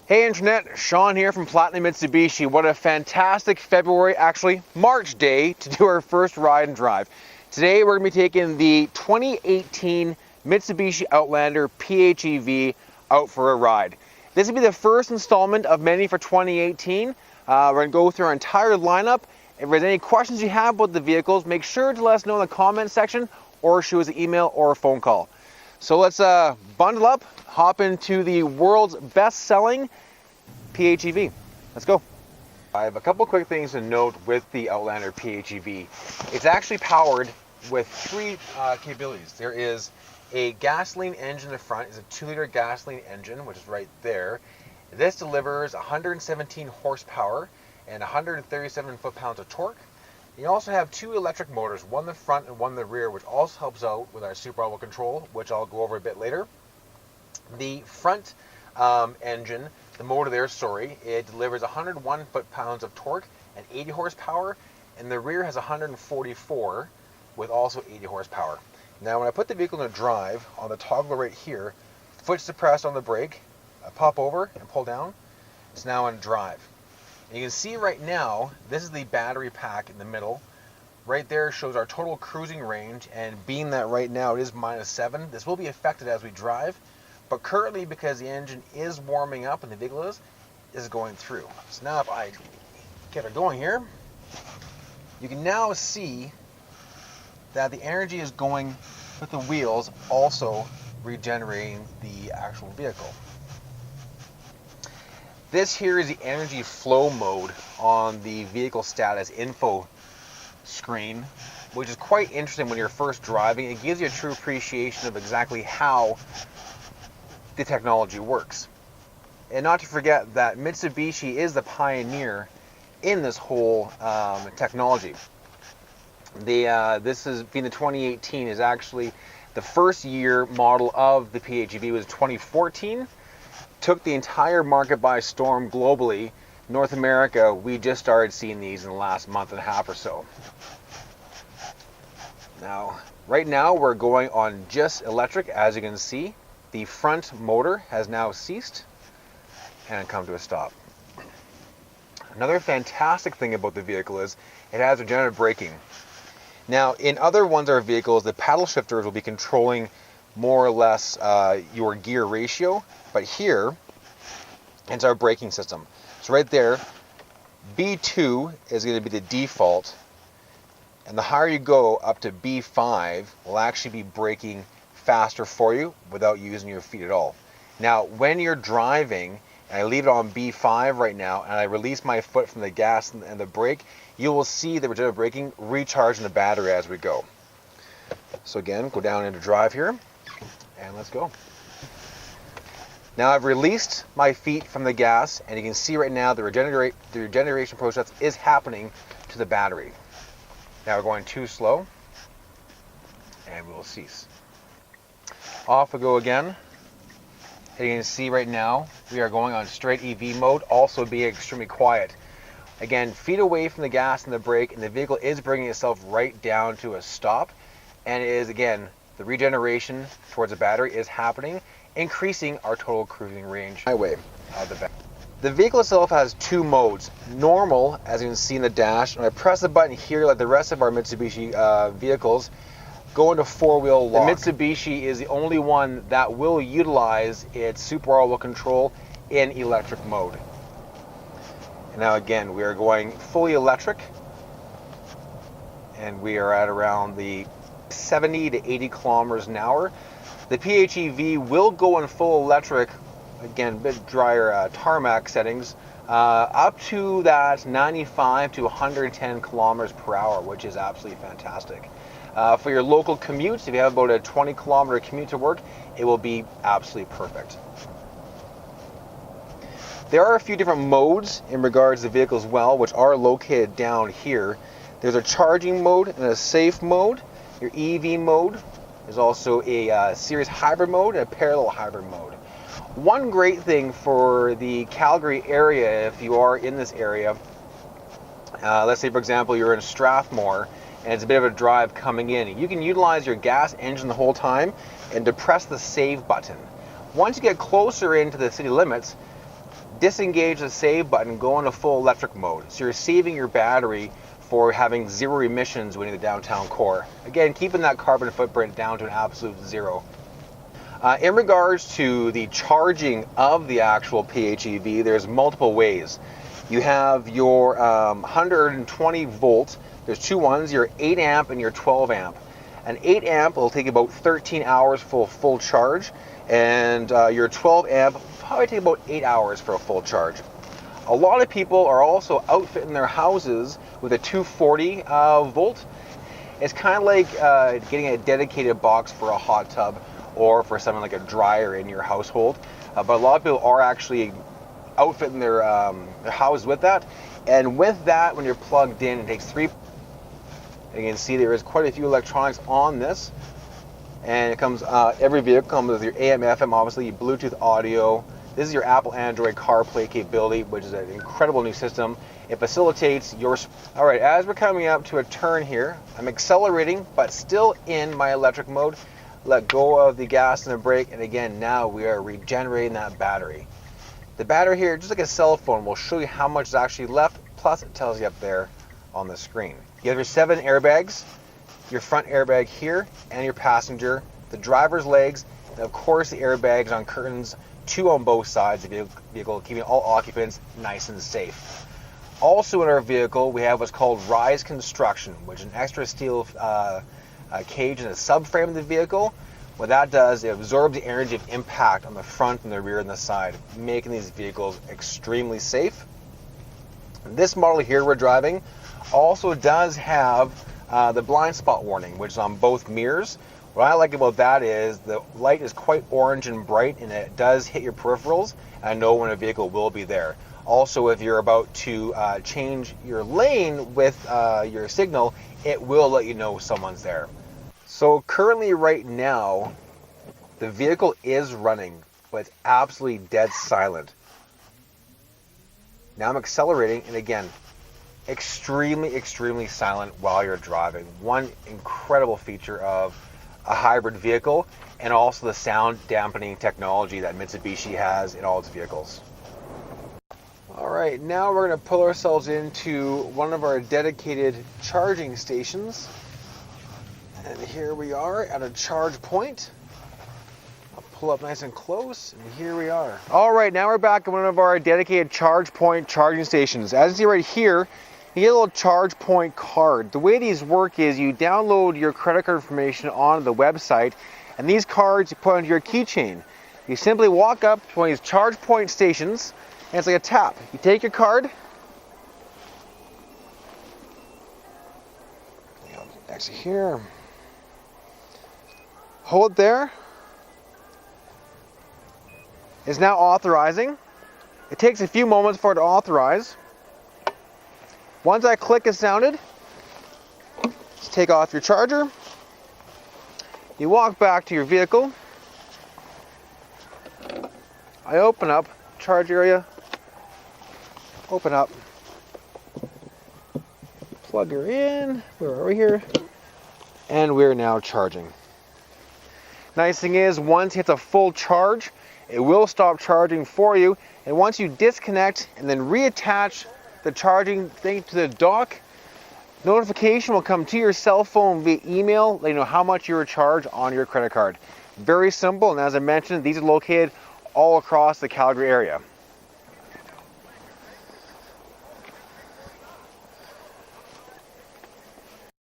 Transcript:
Hey Internet, Sean here from Platinum Mitsubishi. What a fantastic February, actually March day to do our first ride and drive. Today we're going to be taking the 2018 Mitsubishi Outlander PHEV out for a ride. This will be the first installment of many for 2018. We're going to go through our entire lineup. If there's any questions you have about the vehicles, make sure to let us know in the comment section or shoot us an email or a phone call. So let's bundle up, hop into the world's best-selling PHEV. Let's go. I have a couple quick things to note with the Outlander PHEV. It's actually powered with three capabilities. There is a gasoline engine in the front. It's a 2-liter gasoline engine, which is right there. This delivers 117 horsepower and 137 foot-pounds of torque. You also have two electric motors, one in the front and one in the rear, which also helps out with our Super Auto control, which I'll go over a bit later. The front engine, the motor there, it delivers 101 foot-pounds of torque and 80 horsepower, and the rear has 144 with also 80 horsepower. Now when I put the vehicle in drive, on the toggle right here, foot suppressed on the brake, I pop over and pull down, it's now in drive. And you can see right now, this is the battery pack in the middle. Right there shows our total cruising range, and being that right now it is -7, this will be affected as we drive, but currently because the engine is warming up and the vehicle is going through. So now if I get her going here, you can now see that the energy is going with the wheels, also regenerating the actual vehicle. This here is the energy flow mode on the vehicle status info screen, which is quite interesting when you're first driving. It gives you a true appreciation of exactly how the technology works. And not to forget that Mitsubishi is the pioneer in this whole technology. This has been the 2018 is actually the first year model of the PHEV was 2014. Took the entire market by storm globally. North America, we just started seeing these in the last month and a half or so. Now, right now we're going on just electric. As you can see, the front motor has now ceased and come to a stop. Another fantastic thing about the vehicle is it has regenerative braking. Now, in other ones of our vehicles, the paddle shifters will be controlling more or less your gear ratio, but here it's our braking system. So right there, B2 is going to be the default, and the higher you go up to B5 will actually be braking faster for you without using your feet at all. Now when you're driving, and I leave it on B5 right now, and I release my foot from the gas and the brake, you will see the regenerative braking recharging the battery as we go. So again, go down into drive here, and let's go. Now I've released my feet from the gas, and you can see right now the regeneration process is happening to the battery. Now we're going too slow, and we will cease. Off we go again. And you can see right now we are going on straight EV mode, also being extremely quiet. Again, feet away from the gas and the brake, and the vehicle is bringing itself right down to a stop, and it is, again, the regeneration towards the battery is happening, increasing our total cruising range. The vehicle itself has two modes. Normal, as you can see in the dash, and I press the button here like the rest of our Mitsubishi vehicles, go into four-wheel lock. The Mitsubishi is the only one that will utilize its Super Auto control in electric mode. And now again, we are going fully electric, and we are at around the 70 to 80 kilometers an hour. The PHEV will go in full electric, again, a bit drier tarmac settings, up to that 95 to 110 kilometers per hour, which is absolutely fantastic. For your local commutes, if you have about a 20 kilometer commute to work, it will be absolutely perfect. There are a few different modes in regards to the vehicle as well, which are located down here. There's a charging mode and a safe mode. Your EV mode. There's also a series hybrid mode and a parallel hybrid mode. One great thing for the Calgary area, if you are in this area, let's say for example you're in Strathmore and it's a bit of a drive coming in, you can utilize your gas engine the whole time and depress the save button. Once you get closer into the city limits, disengage the save button, go into full electric mode. So you're saving your battery for having zero emissions when in the downtown core. Again, keeping that carbon footprint down to an absolute zero. In regards to the charging of the actual PHEV, there's multiple ways. You have your 120 volt. There's two ones, your 8 amp and your 12 amp. An 8 amp will take about 13 hours for full charge, and your 12 amp will probably take about 8 hours for a full charge. A lot of people are also outfitting their houses with a 240 volt. It's kind of like getting a dedicated box for a hot tub or for something like a dryer in your household. But a lot of people are actually outfitting their house with that. And with that, when you're plugged in, it takes three. And you can see there is quite a few electronics on this. And it comes, every vehicle comes with your AM, FM, obviously, Bluetooth audio. This is your Apple Android CarPlay capability, which is an incredible new system. It facilitates your... All right, as we're coming up to a turn here, I'm accelerating, but still in my electric mode. Let go of the gas and the brake, and again, now we are regenerating that battery. The battery here, just like a cell phone, will show you how much is actually left, plus it tells you up there on the screen. You have your 7 airbags, your front airbag here, and your passenger, the driver's legs, and of course the airbags on curtains, 2 on both sides of the vehicle, keeping all occupants nice and safe. Also in our vehicle, we have what's called Rise Construction, which is an extra steel cage in the subframe of the vehicle. What that does, it absorbs the energy of impact on the front and the rear and the side, making these vehicles extremely safe. This model here we're driving also does have the blind spot warning, which is on both mirrors. What I like about that is the light is quite orange and bright, and it does hit your peripherals and know when a vehicle will be there. Also, if you're about to change your lane with your signal, it will let you know someone's there. So currently right now, the vehicle is running, but it's absolutely dead silent. Now I'm accelerating, and again, extremely silent while you're driving. One incredible feature of a hybrid vehicle, and also the sound dampening technology that Mitsubishi has in all its vehicles. All right, now we're going to pull ourselves into one of our dedicated charging stations. And here we are at a charge point. I'll pull up nice and close, and here we are. All right, now we're back at one of our dedicated charge point charging stations. As you see right here, you get a little charge point card. The way these work is you download your credit card information onto the website, and these cards you put onto your keychain. You simply walk up to one of these charge point stations, and it's like a tap. You take your card, next here, hold it there. It's now authorizing. It takes a few moments for it to authorize. Once that click is sounded, just take off your charger. You walk back to your vehicle. I open up charge area. Open up. Plug her in. Where are we here? And we're now charging. Nice thing is, once it hits a full charge, it will stop charging for you. And once you disconnect and then reattach the charging thing to the dock, notification will come to your cell phone via email, letting you know how much you were charged on your credit card. Very simple, and as I mentioned, these are located all across the Calgary area.